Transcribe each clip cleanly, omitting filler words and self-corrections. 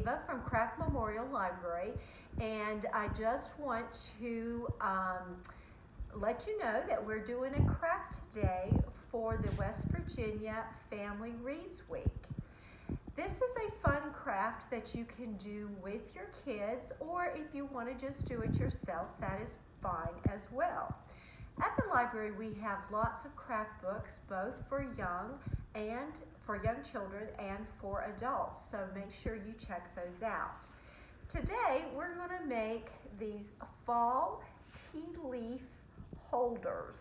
Eva from Craft Memorial Library, and I just want to let you know that we're doing a craft today for the West Virginia Family Reads Week. This is a fun craft that you can do with your kids, or if you want to just do it yourself, that is fine as well. At the library we have lots of craft books, both for young children and for adults, so make sure you check those out. Today we're going to make these fall tea leaf holders.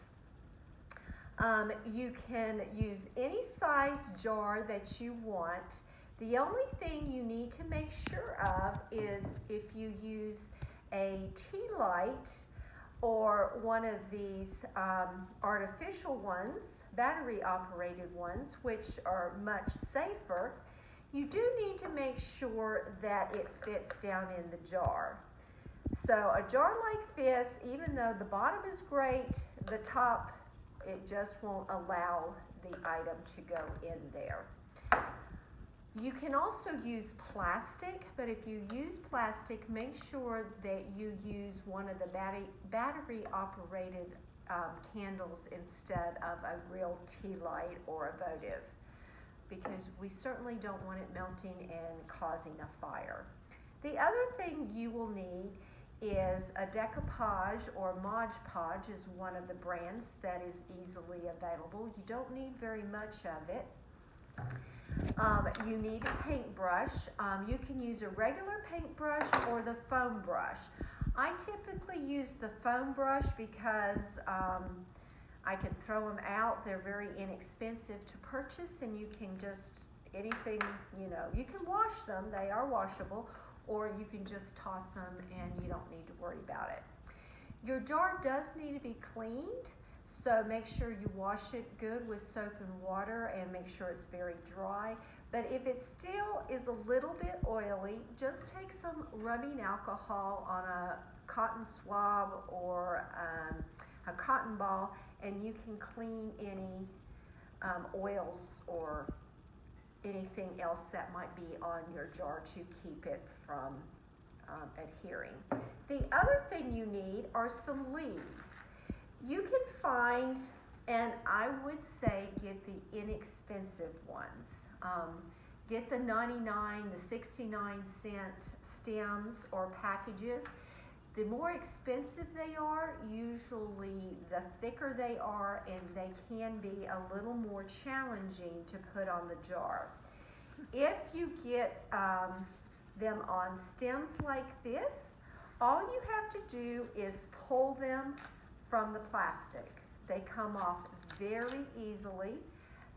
You can use any size jar that you want. The only thing you need to make sure of is if you use a tea light or one of these artificial ones, battery operated ones, which are much safer, you do need to make sure that it fits down in the jar. So a jar like this, even though the bottom is great, the top, it just won't allow the item to go in there. You can also use plastic, but if you use plastic, make sure that you use one of the battery operated candles instead of a real tea light or a votive, because we certainly don't want it melting and causing a fire. The other thing you will need is a decoupage, or Mod Podge is one of the brands that is easily available. You don't need very much of it. You need a paintbrush. You can use a regular paintbrush or the foam brush. I typically use the foam brush because I can throw them out. They're very inexpensive to purchase, and you can just, anything, you can wash them. They are washable, or you can just toss them and you don't need to worry about it. Your jar does need to be cleaned, so make sure you wash it good with soap and water and make sure it's very dry. But if it still is a little bit oily, just take some rubbing alcohol on a cotton swab or a cotton ball, and you can clean any oils or anything else that might be on your jar to keep it from adhering. The other thing you need are some leaves. You can find, and I would say get the inexpensive ones. Get the 99, the 69-cent stems or packages. The more expensive they are, usually the thicker they are, and they can be a little more challenging to put on the jar. If you get them on stems like this, all you have to do is pull them from the plastic. They come off very easily.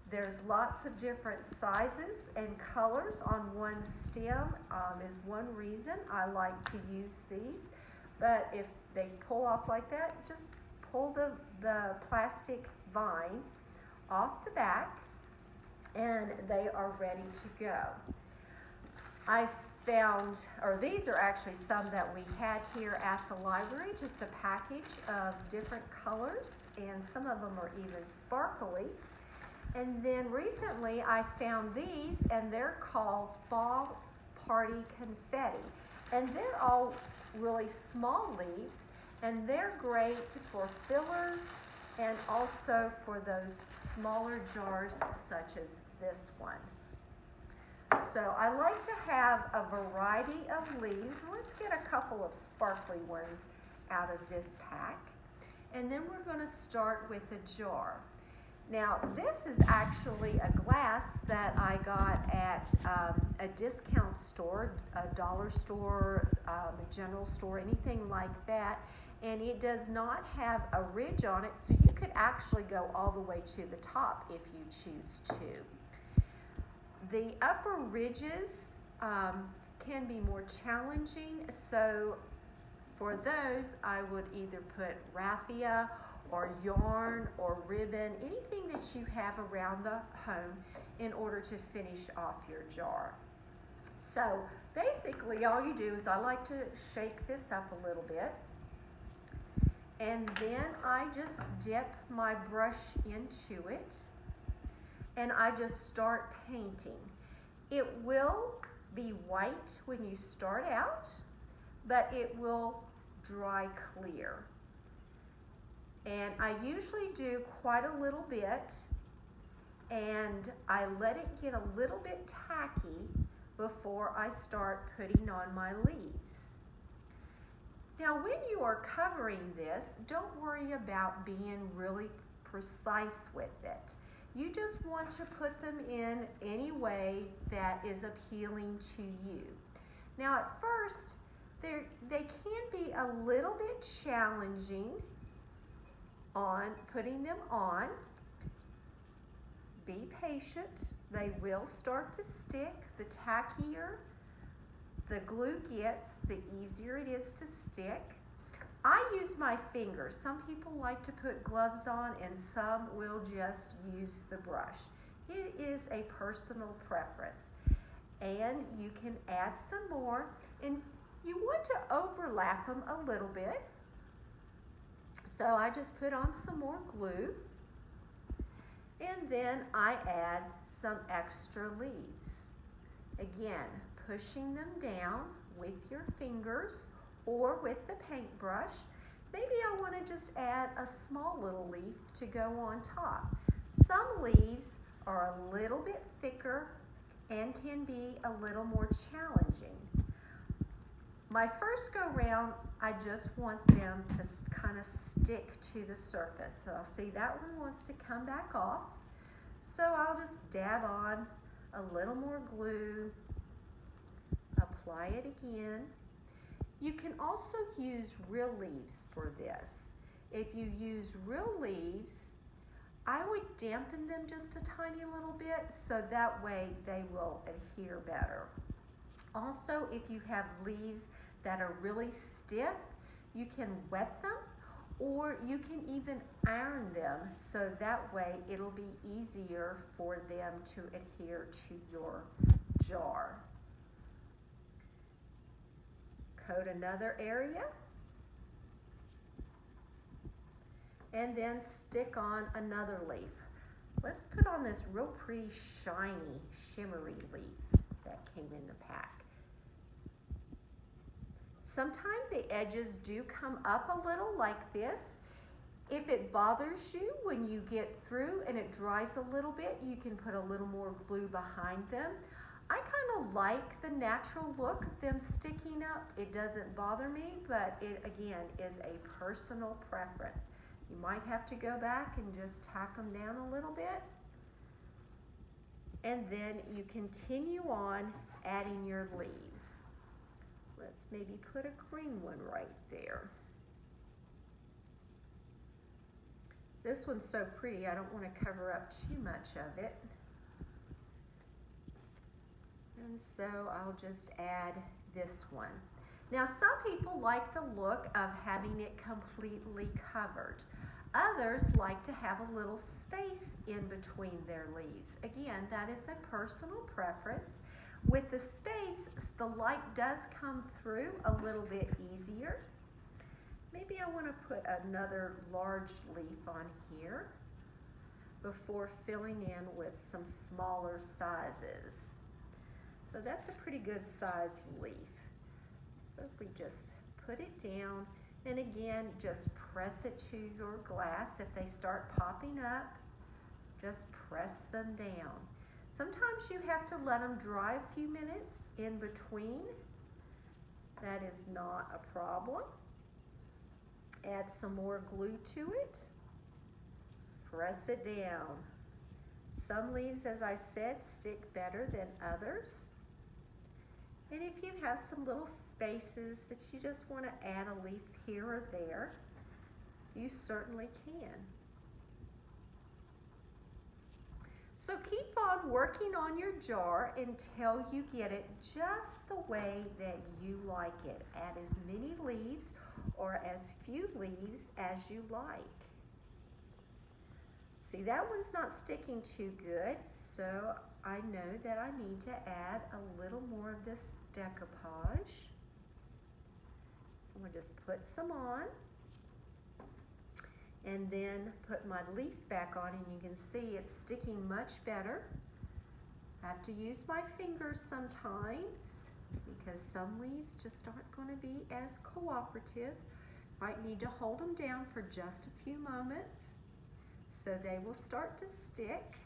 There's lots of different sizes and colors on one stem, is one reason I like to use these. But if they pull off like that, just pull the plastic vine off the back and they are ready to go. I found, or these are actually some that we had here at the library, just a package of different colors, and some of them are even sparkly. And then recently I found these, and they're called Fall Party Confetti. And they're all really small leaves, and they're great for fillers and also for those smaller jars such as this one. So I like to have a variety of leaves. Let's get a couple of sparkly ones out of this pack. And then we're going to start with a jar. Now this is actually a glass that I got at a discount store, a dollar store, a general store, anything like that. And it does not have a ridge on it, so you could actually go all the way to the top if you choose to. The upper ridges can be more challenging, so for those I would either put raffia or yarn or ribbon, anything that you have around the home in order to finish off your jar. So basically all you do is I like to shake this up a little bit, and then I just dip my brush into it and I just start painting. It will be white when you start out, but it will dry clear. And I usually do quite a little bit, and I let it get a little bit tacky before I start putting on my leaves. Now, when you are covering this, don't worry about being really precise with it. You just want to put them in any way that is appealing to you. Now, at first, they can be a little bit challenging on putting them on. Be patient. They will start to stick. The tackier the glue gets, the easier it is to stick. I use my fingers. Some people like to put gloves on, and some will just use the brush. It is a personal preference. And you can add some more, and you want to overlap them a little bit. So I just put on some more glue, and then I add some extra leaves. Again, pushing them down with your fingers or with the paintbrush. Maybe I want to just add a small little leaf to go on top. Some leaves are a little bit thicker and can be a little more challenging. My first go round, I just want them to kind of stick to the surface. So I'll see that one wants to come back off. So I'll just dab on a little more glue, apply it again. You can also use real leaves for this. If you use real leaves, I would dampen them just a tiny little bit so that way they will adhere better. Also, if you have leaves that are really stiff, you can wet them, or you can even iron them so that way it'll be easier for them to adhere to your jar. Coat another area, and then stick on another leaf. Let's put on this real pretty shiny, shimmery leaf that came in the pack. Sometimes the edges do come up a little like this. If it bothers you when you get through and it dries a little bit, you can put a little more glue behind them. I kind of like the natural look of them sticking up. It doesn't bother me, but it again is a personal preference. You might have to go back and just tack them down a little bit. And then you continue on adding your leaves. Let's maybe put a green one right there. This one's so pretty, I don't want to cover up too much of it. And so I'll just add this one. Now, some people like the look of having it completely covered. Others like to have a little space in between their leaves. Again, that is a personal preference. With the space, the light does come through a little bit easier. Maybe I want to put another large leaf on here before filling in with some smaller sizes. So that's a pretty good size leaf. If we just put it down, and again, just press it to your glass. If they start popping up, just press them down. Sometimes you have to let them dry a few minutes in between. That is not a problem. Add some more glue to it. Press it down. Some leaves, as I said, stick better than others. And if you have some little spaces that you just want to add a leaf here or there, you certainly can. So keep on working on your jar until you get it just the way that you like it. Add as many leaves or as few leaves as you like. See, that one's not sticking too good, so I know that I need to add a little more of this decoupage. So I'm going to just put some on and then put my leaf back on, and you can see it's sticking much better. Have to use my fingers sometimes because some leaves just aren't going to be as cooperative. Might need to hold them down for just a few moments so they will start to stick.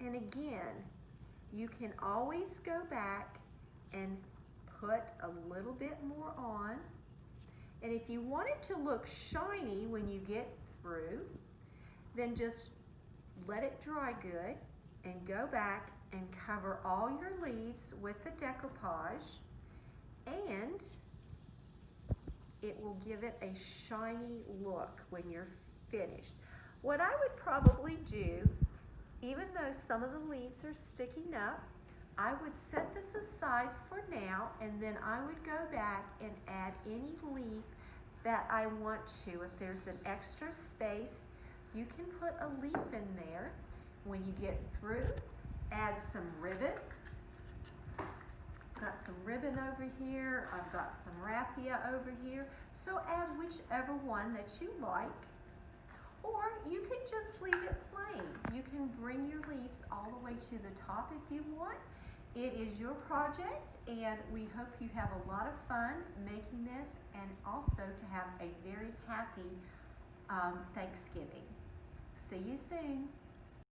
And again, you can always go back and put a little bit more on. And if you want it to look shiny when you get through, then just let it dry good and go back and cover all your leaves with the decoupage, and it will give it a shiny look when you're finished. What I would probably do, even though some of the leaves are sticking up, I would set this aside for now, and then I would go back and add any leaf that I want to. If there's an extra space, you can put a leaf in there. When you get through, add some ribbon. Got some ribbon over here. I've got some raffia over here. So add whichever one that you like. Or you can just leave it plain. You can bring your leaves all the way to the top if you want. It is your project, and we hope you have a lot of fun making this, and also to have a very happy Thanksgiving. See you soon.